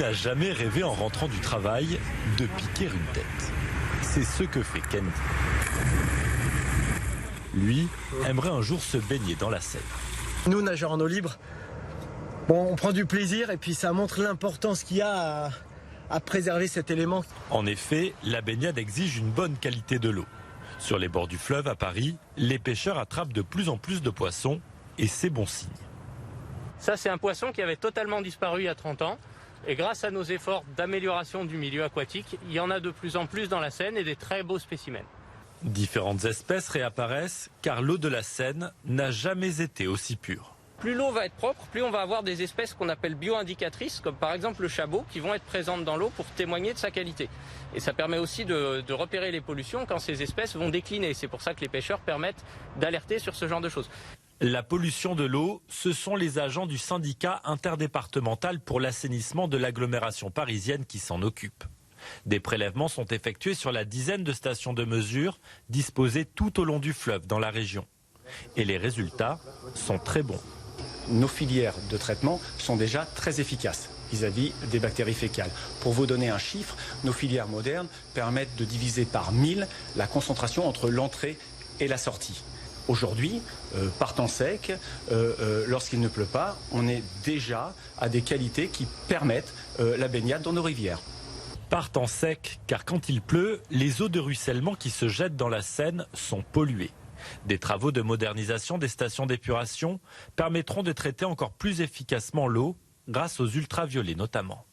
n'a jamais rêvé en rentrant du travail de piquer une tête. C'est ce que fait Candy. Lui aimerait un jour se baigner dans la Seine. Nous, nageurs en eau libre, bon, on prend du plaisir et puis ça montre l'importance qu'il y a à préserver cet élément. En effet, la baignade exige une bonne qualité de l'eau. Sur les bords du fleuve à Paris, les pêcheurs attrapent de plus en plus de poissons et c'est bon signe. Ça, c'est un poisson qui avait totalement disparu il y a 30 ans. Et grâce à nos efforts d'amélioration du milieu aquatique, il y en a de plus en plus dans la Seine et des très beaux spécimens. Différentes espèces réapparaissent car l'eau de la Seine n'a jamais été aussi pure. Plus l'eau va être propre, plus on va avoir des espèces qu'on appelle bio-indicatrices, comme par exemple le chabot, qui vont être présentes dans l'eau pour témoigner de sa qualité. Et ça permet aussi de repérer les pollutions quand ces espèces vont décliner. C'est pour ça que les pêcheurs permettent d'alerter sur ce genre de choses. La pollution de l'eau, ce sont les agents du syndicat interdépartemental pour l'assainissement de l'agglomération parisienne qui s'en occupent. Des prélèvements sont effectués sur la dizaine de stations de mesure disposées tout au long du fleuve dans la région. Et les résultats sont très bons. Nos filières de traitement sont déjà très efficaces vis-à-vis des bactéries fécales. Pour vous donner un chiffre, nos filières modernes permettent de diviser par 1000 la concentration entre l'entrée et la sortie. Aujourd'hui, par temps sec, lorsqu'il ne pleut pas, on est déjà à des qualités qui permettent la baignade dans nos rivières. Par temps sec, car quand il pleut, les eaux de ruissellement qui se jettent dans la Seine sont polluées. Des travaux de modernisation des stations d'épuration permettront de traiter encore plus efficacement l'eau, grâce aux ultraviolets notamment.